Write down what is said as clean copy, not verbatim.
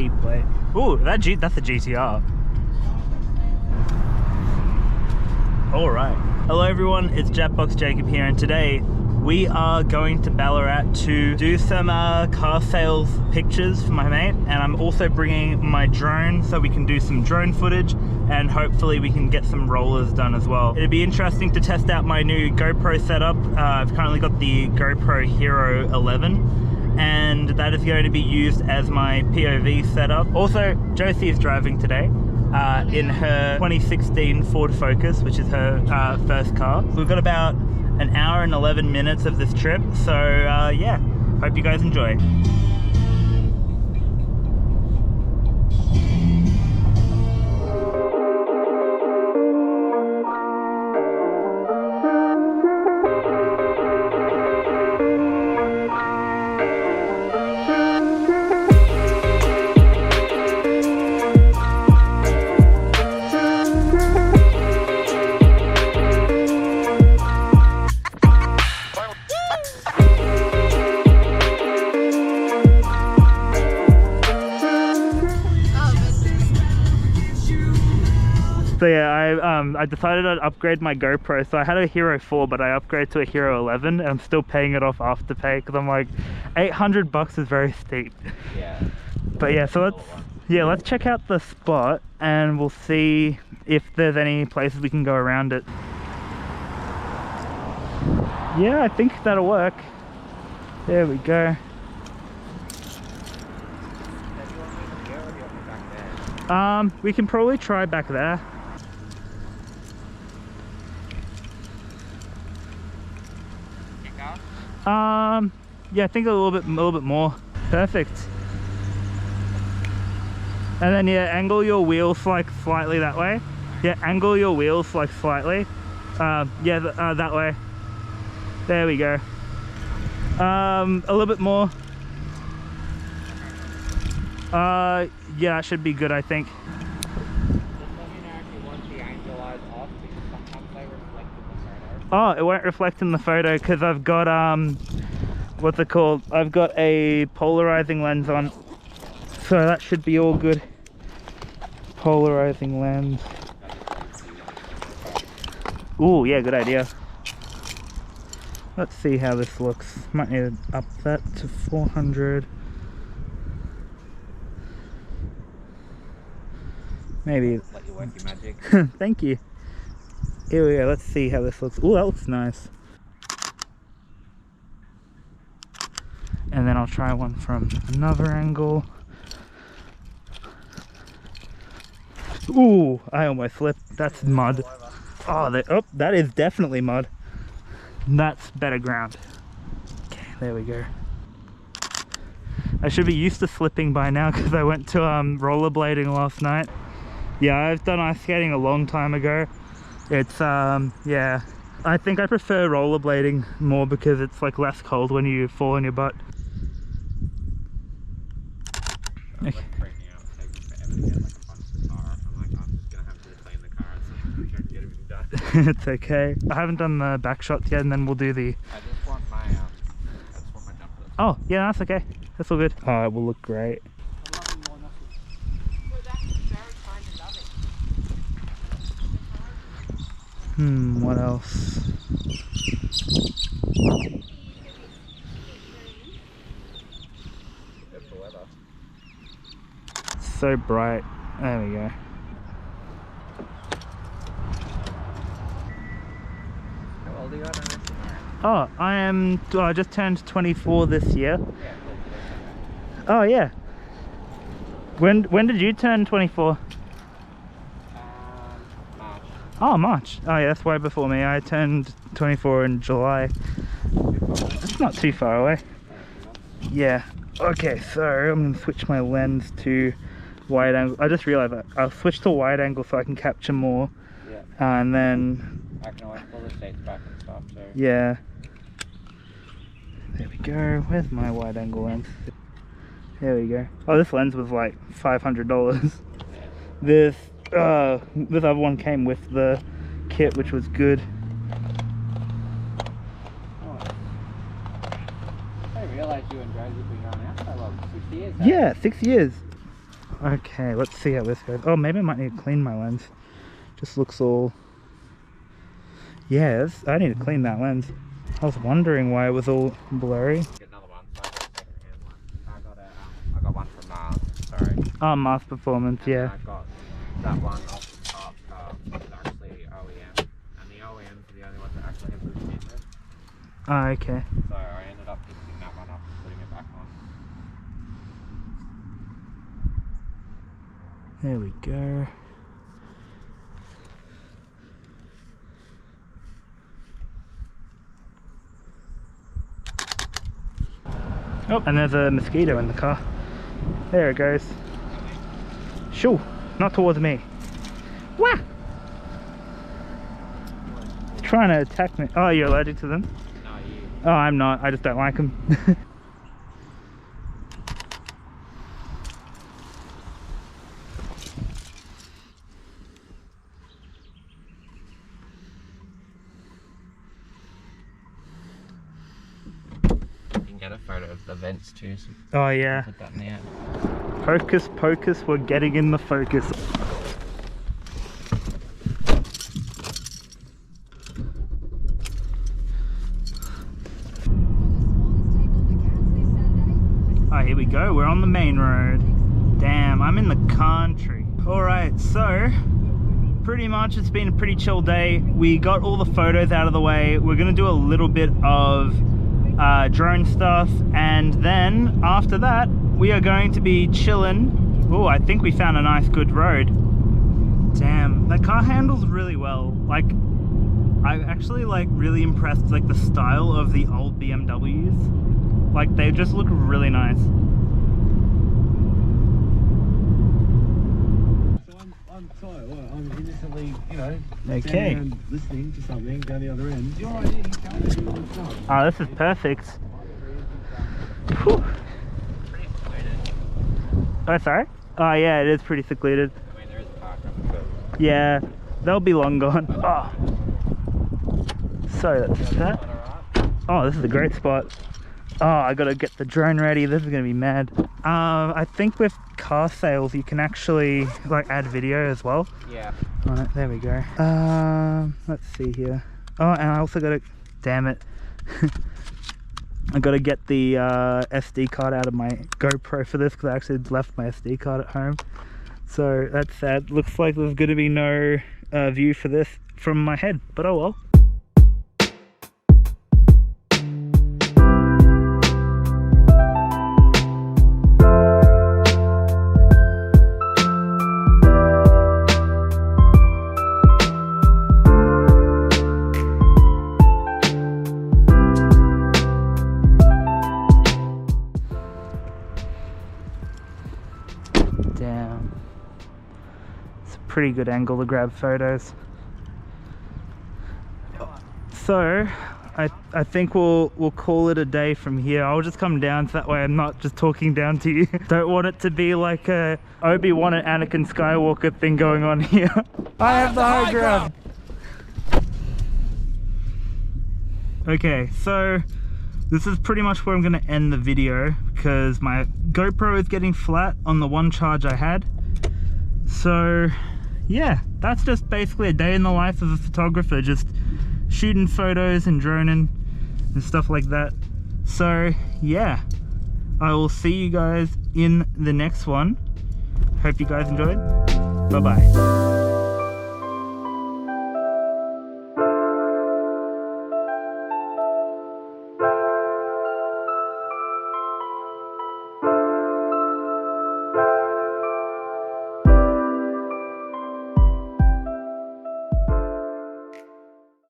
SP plate. Ooh, that's a GTR. All right. Hello everyone, it's Japbox Jacob here, and today we are going to Ballarat to do some car sales pictures for my mate, and I'm also bringing my drone so we can do some drone footage and hopefully we can get some rollers done as well. It'd be interesting to test out my new GoPro setup. I've currently got the GoPro Hero 11 and that is going to be used as my POV setup. Also, Josie is driving today. In her 2016 Ford Focus, which is her first car. We've got about an hour and 11 minutes of this trip, so yeah, hope you guys enjoy. So yeah, I decided I'd upgrade my GoPro. So I had a Hero 4, but I upgraded to a Hero 11, and I'm still paying it off Afterpay because I'm like, $800 is very steep. Yeah. But yeah, so let's check out the spot, and we'll see if there's any places we can go around it. Yeah, I think that'll work. There we go. We can probably try back there. Yeah, I think a little bit more. Perfect. And then yeah, angle your wheels like slightly that way. Yeah, angle your wheels like slightly. Yeah, that way. There we go. A little bit more. Yeah, that should be good, I think. Oh, it won't reflect in the photo because I've got what's it called? I've got a polarizing lens on, so that should be all good. Polarizing lens. Ooh, yeah, good idea. Let's see how this looks. Might need to up that to 400. Maybe. Let you work your magic. Thank you. Here we go, let's see how this looks. Ooh, that looks nice. And then I'll try one from another angle. Ooh, I almost slipped. That's mud. Oh, that is definitely mud. That's better ground. Okay, there we go. I should be used to slipping by now because I went to rollerblading last night. Yeah, I've done ice skating a long time ago. It's yeah, I think I prefer rollerblading more because it's like less cold when you fall on your butt. Okay. It's okay. I haven't done the back shots yet, and then we'll do the. I just want my jumper. Oh yeah, that's okay. That's all good. Oh, it will look great. What else? So bright. There we go. How old are you? I don't know. Oh, I just turned 24 this year. Yeah. Oh yeah. When did you turn 24? March. Oh, March. Oh yeah, that's way before me. I turned 24 in July. That's not too far away. Yeah. Okay, so I'm gonna switch my lens to wide angle. I just realized that I'll switch to wide angle so I can capture more. Yeah. And then I can always pull the shades back and stuff too. yeah. There we go. Where's my wide angle lens? There we go. Oh, this lens was like $500. This other one came with the kit, which was good. Oh. I didn't realise you and Josie have been going out so long. 6 years. Yeah, 6 years. Okay, let's see how this goes. Oh, maybe I might need to clean my lens. Just looks all... Yeah, I need to clean that lens. I was wondering why it was all blurry. Get another one. So I got a second-hand one. I got one from Mars. Sorry. Oh, Mars Performance, And yeah. I got that one off the top. It's actually OEM, and the OEMs are the only ones that actually have good features. Oh, okay. So I ended up picking that one up and putting it back on. There we go. Oh, and there's a mosquito in the car. There it goes. Shoo! Not towards me. Wah! It's trying to attack me. Oh, you're allergic to them? No, you. Oh, I'm not. I just don't like them. You can get a photo of the vents too. So Oh, yeah. put that in the app. Hocus pocus, we're getting in the focus. Oh, here we go. We're on the main road. Damn, I'm in the country. All right, so pretty much it's been a pretty chill day. We got all the photos out of the way. We're gonna do a little bit of drone stuff, and then after that we are going to be chilling. Oh, I think we found a nice good road. Damn, that car handles really well. Like, I'm actually like really impressed, like the style of the old BMWs. Like, they just look really nice. So I'm sorry, well, I'm innocently, you know, Okay. standing around listening to something down the other end. You're right, yeah, you can't do all the time. Oh, this is perfect. Whew. Pretty secluded. Oh, sorry? Oh, yeah, it is pretty secluded. I mean, there is a park room, but Yeah, they'll be long gone. Oh. So that's that. alright. Oh, this is a great spot. Oh, I gotta get the drone ready. This is gonna be mad. I think with car sales, you can actually like add video as well. Yeah. On it. There we go. Let's see here. Oh, and I also gotta. Damn it. I gotta get the SD card out of my GoPro for this because I actually left my SD card at home. So that's sad. Looks like there's gonna be no view for this from my head, but oh well. Damn. It's a pretty good angle to grab photos. So, I think we'll call it a day from here. I'll just come down so that way I'm not just talking down to you. Don't want it to be like a Obi-Wan and Anakin Skywalker thing going on here. I have the high ground. Okay, so this is pretty much where I'm going to end the video because my GoPro is getting flat on the one charge I had. So yeah, that's just basically a day in the life of a photographer, just shooting photos and droning and stuff like that. So yeah, I will see you guys in the next one. Hope you guys enjoyed. Bye bye.